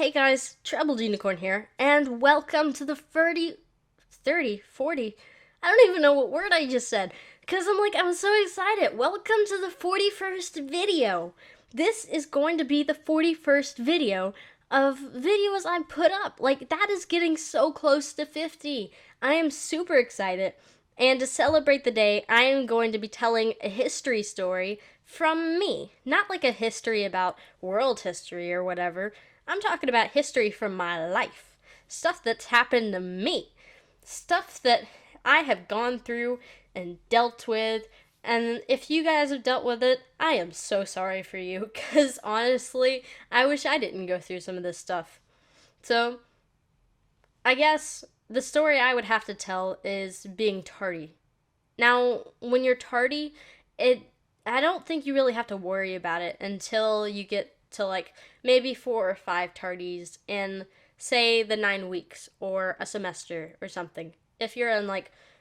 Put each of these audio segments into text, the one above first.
Hey guys, TrebledUnicorn here, and welcome to the 40. I don't even know what word I just said, because I'm so excited. Welcome to the 41st video. This is going to be the 41st video of videos I put up. That is getting so close to 50. I am super excited. And to celebrate the day, I am going to be telling a history story from me. Not like a history about world history or whatever. I'm talking about history from my life. Stuff that's happened to me. Stuff that I have gone through and dealt with. And if you guys have dealt with it, I am so sorry for you. Because honestly, I wish I didn't go through some of this stuff. So, I guess the story I would have to tell is being tardy. Now, when you're tardy, I don't think you really have to worry about it until you get to maybe 4 or 5 tardies in, say, the 9 weeks or a semester or something. If you're in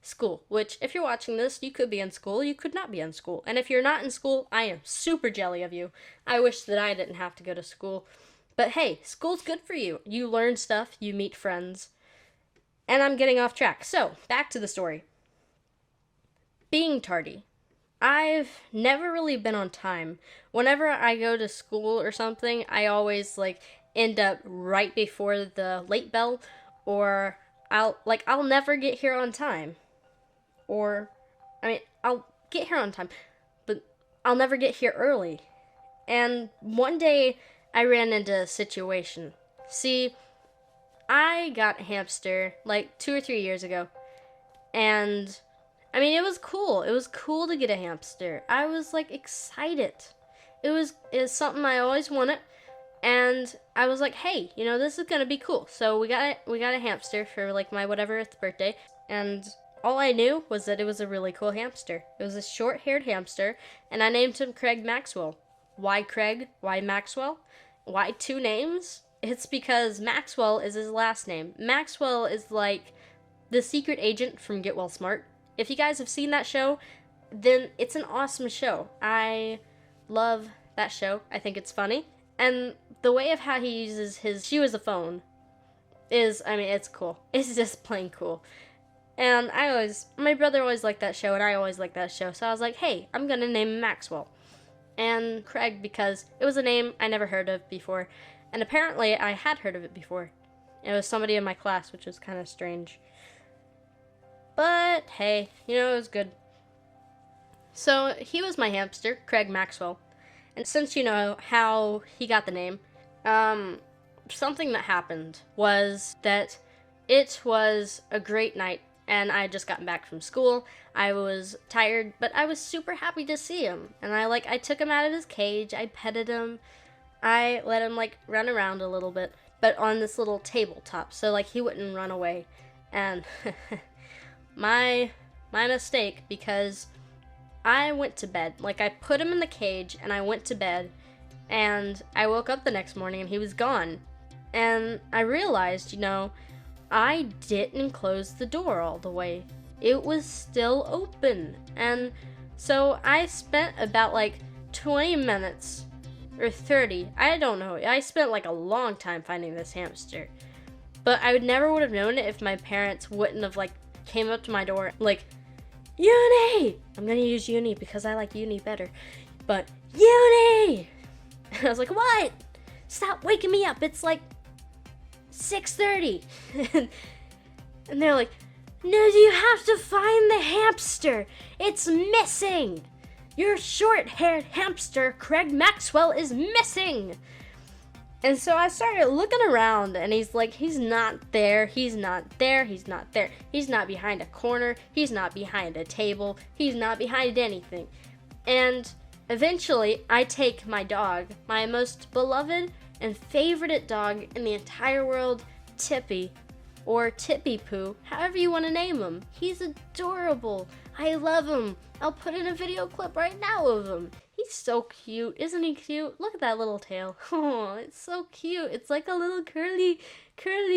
school, which if you're watching this, you could be in school, you could not be in school. And if you're not in school, I am super jelly of you. I wish that I didn't have to go to school. But hey, school's good for you. You learn stuff, you meet friends. And I'm getting off track. So, back to the story. Being tardy. I've never really been on time. Whenever I go to school or something, I always end up right before the late bell, or I'll never get here on time. I'll get here on time, but I'll never get here early. And one day I ran into a situation. See, I got a hamster 2 or 3 years ago, and it was cool. It was cool to get a hamster. I was excited. It was something I always wanted, and I was like, hey, this is gonna be cool. So we got a hamster for my whateverth birthday, and all I knew was that it was a really cool hamster. It was a short-haired hamster, and I named him Craig Maxwell. Why Craig? Why Maxwell? Why 2 names? It's because Maxwell is his last name. Maxwell is the secret agent from Get Well Smart. If you guys have seen that show, then it's an awesome show. I love that show. I think it's funny. And the way of how he uses his shoe as a phone is, it's cool. It's just plain cool. And my brother always liked that show, and I always liked that show. So I was like, hey, I'm going to name him Maxwell. And Craig, because it was a name I never heard of before. And apparently I had heard of it before. It was somebody in my class, which was kind of strange. But hey, it was good. So he was my hamster, Craig Maxwell. And since you know how he got the name, something that happened was that it was a great night, and I had just gotten back from school. I was tired, but I was super happy to see him. And I took him out of his cage, I petted him, I let him run around a little bit, but on this little tabletop, so he wouldn't run away. And my mistake, because I went to bed. I put him in the cage and I went to bed, and I woke up the next morning and he was gone. And I realized, I didn't close the door all the way. It was still open. And so I spent about 20 minutes or 30. I don't know. I spent a long time finding this hamster. But I never would have known it if my parents wouldn't have came up to my door Uni! I'm gonna use Uni because I like Uni better. But Uni! And I was like, what? Stop waking me up. It's 6:30. And they're like, no, you have to find the hamster. It's missing. Your short-haired hamster, Craig Maxwell, is missing. And so I started looking around, and he's not there, he's not there, he's not there. He's not behind a corner, he's not behind a table, he's not behind anything. And eventually, I take my dog, my most beloved and favorite dog in the entire world, Tippy, or Tippy Poo, however you want to name him. He's adorable. I love him. I'll put in a video clip right now of him. He's so cute. Isn't he cute? Look at that little tail. Oh, it's so cute. It's like a little curly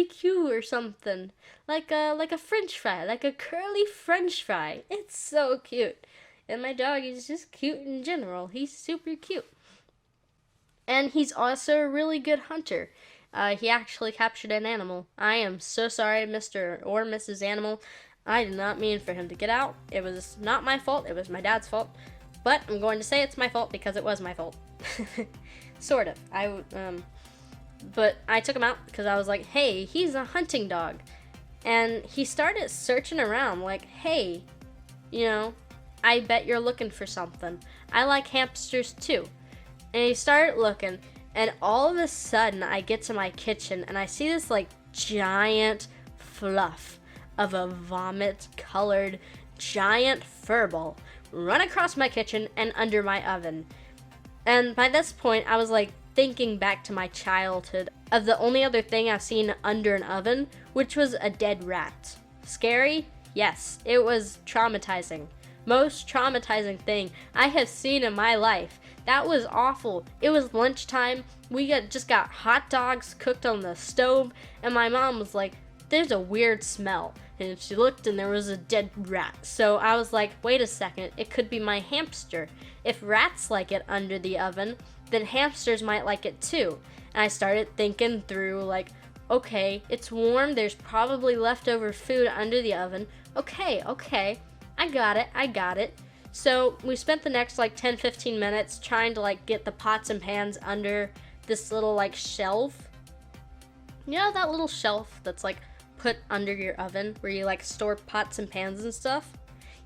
Q or something. Like a French fry. Like a curly French fry. It's so cute. And my dog is just cute in general. He's super cute. And he's also a really good hunter. He actually captured an animal. I am so sorry, Mr. or Mrs. Animal. I did not mean for him to get out. It was not my fault. It was my dad's fault. But I'm going to say it's my fault because it was my fault. Sort of. But I took him out because I was like, hey, he's a hunting dog. And he started searching around like, hey, I bet you're looking for something. I like hamsters too. And he started looking, and all of a sudden I get to my kitchen and I see this like giant fluff of a vomit-colored giant furball run across my kitchen and under my oven. And by this point, I was like thinking back to my childhood of the only other thing I've seen under an oven, which was a dead rat. Scary? Yes. It was traumatizing. Most traumatizing thing I have seen in my life. That was awful. It was lunchtime. We just got hot dogs cooked on the stove, and my mom was like, there's a weird smell. And she looked and there was a dead rat. So I was like, wait a second, it could be my hamster. If rats like it under the oven, then hamsters might like it too. And I started thinking through like, okay, it's warm, there's probably leftover food under the oven. Okay, I got it. So we spent the next like 10-15 minutes trying to like get the pots and pans under this little like shelf. You know that little shelf that's like put under your oven where you like store pots and pans and stuff?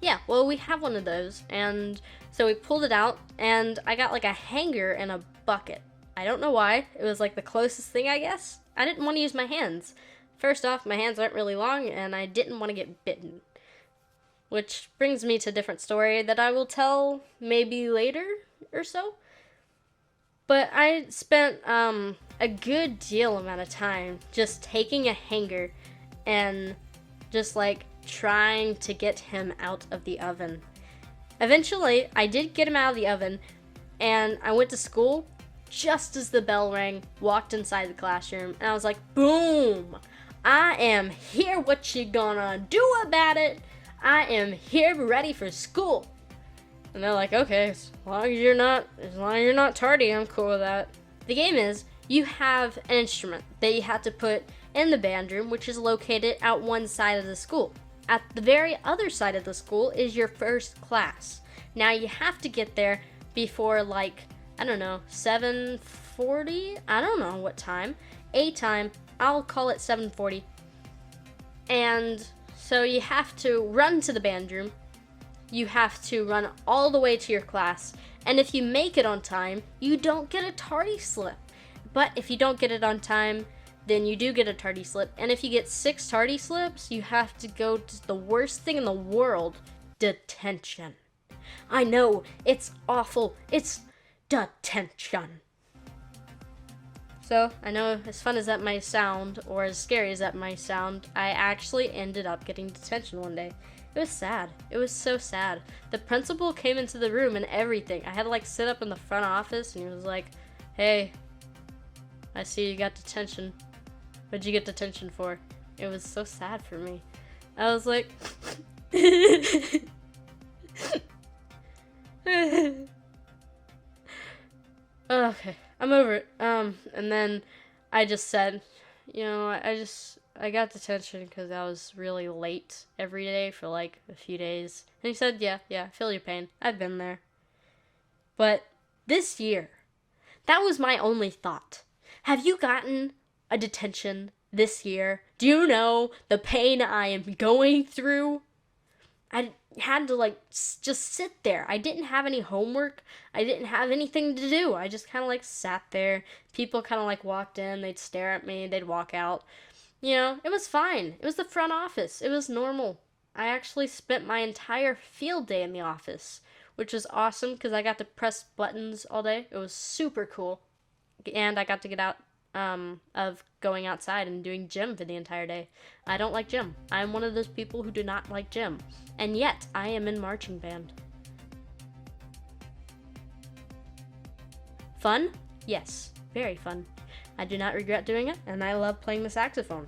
Yeah, well, we have one of those, and so we pulled it out, and I got like a hanger and a bucket. I don't know why. It was like the closest thing, I guess. I didn't want to use my hands. First off, my hands aren't really long, and I didn't want to get bitten. Which brings me to a different story that I will tell maybe later or so. But I spent a good deal amount of time just taking a hanger and just like trying to get him out of the oven. Eventually, I did get him out of the oven, and I went to school just as the bell rang, walked inside the classroom, and I was like, boom! I am here, what you gonna do about it? I am here ready for school. And they're like, okay, as long as you're not tardy, I'm cool with that. The game is, you have an instrument that you have to put in the band room, which is located at one side of the school. At the very other side of the school is your first class. Now you have to get there before like, I don't know, 7:40? I don't know what time. A time, I'll call it 7:40. And so you have to run to the band room. You have to run all the way to your class. And if you make it on time, you don't get a tardy slip. But if you don't get it on time, then you do get a tardy slip. And if you get 6 tardy slips, you have to go to the worst thing in the world, detention. I know, it's awful. It's detention. So, I know as fun as that might sound, or as scary as that might sound, I actually ended up getting detention one day. It was sad. It was so sad. The principal came into the room and everything. I had to like sit up in the front office, and he was like, hey, I see you got detention. What'd you get detention for? It was so sad for me. I was like, okay, I'm over it. And then I just said, I got detention because I was really late every day for like a few days. And he said, yeah, I feel your pain. I've been there. But this year, that was my only thought. Have you gotten a detention this year? Do you know the pain I am going through? I had to like just sit there. I didn't have any homework. I didn't have anything to do. I just kind of like sat there. People kind of like walked in. They'd stare at me. They'd walk out. It was fine. It was the front office. It was normal. I actually spent my entire field day in the office, which was awesome because I got to press buttons all day. It was super cool. And I got to get out of going outside and doing gym for the entire day. I don't like gym. I'm one of those people who do not like gym. And yet, I am in marching band. Fun? Yes. Very fun. I do not regret doing it, and I love playing the saxophone.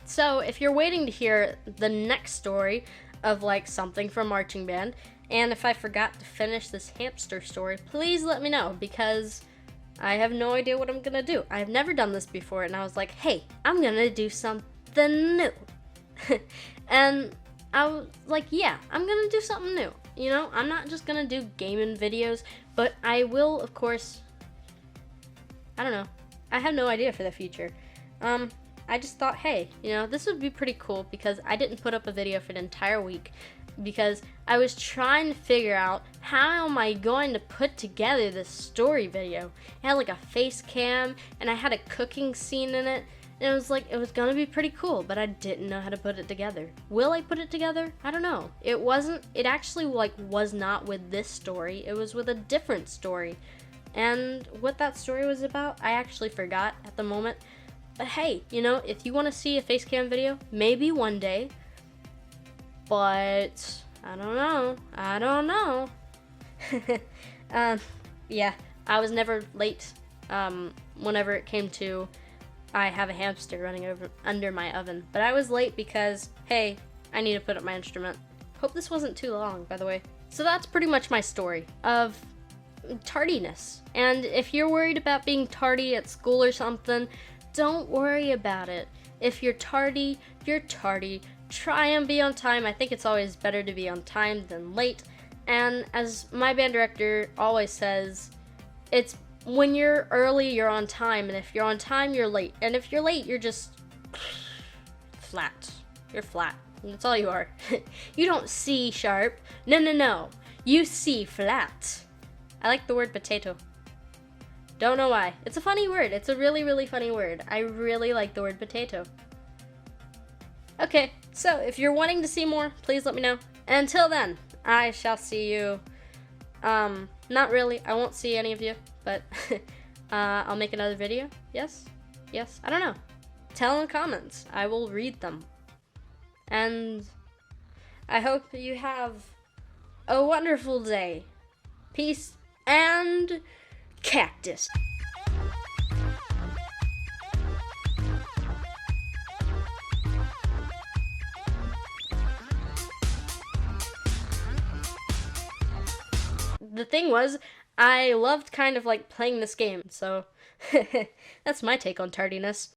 So, if you're waiting to hear the next story of like something from marching band, and if I forgot to finish this hamster story, please let me know, because I have no idea what I'm gonna do. I've never done this before, and I was like, hey, I'm gonna do something new. And I was like, yeah, I'm gonna do something new. You know, I'm not just gonna do gaming videos, but I will, of course, I don't know. I have no idea for the future. I just thought, hey, you know, this would be pretty cool because I didn't put up a video for an entire week because I was trying to figure out how am I going to put together this story video. It had like a face cam and I had a cooking scene in it. And it was like, it was gonna be pretty cool, but I didn't know how to put it together. Will I put it together? I don't know. It actually like was not with this story. It was with a different story. And what that story was about, I actually forgot at the moment. But hey, you know, if you want to see a face cam video, maybe one day. But I don't know. Yeah, I was never late. Whenever it came to, I have a hamster running under my oven. But I was late because, hey, I need to put up my instrument. Hope this wasn't too long, by the way. So that's pretty much my story of tardiness. And if you're worried about being tardy at school or something, don't worry about it. If you're tardy, you're tardy. Try and be on time. I think it's always better to be on time than late. And as my band director always says, it's when you're early, you're on time. And if you're on time, you're late. And if you're late, you're just flat. You're flat. That's all you are. You don't C sharp. No. You C flat. I like the word potato. Don't know why. It's a funny word. It's a really, really funny word. I really like the word potato. Okay, so if you're wanting to see more, please let me know. And until then, I shall see you. Not really. I won't see any of you, but I'll make another video. Yes? I don't know. Tell in the comments. I will read them. And I hope you have a wonderful day. Peace and cactus. The thing was, I loved kind of like playing this game, so that's my take on tardiness.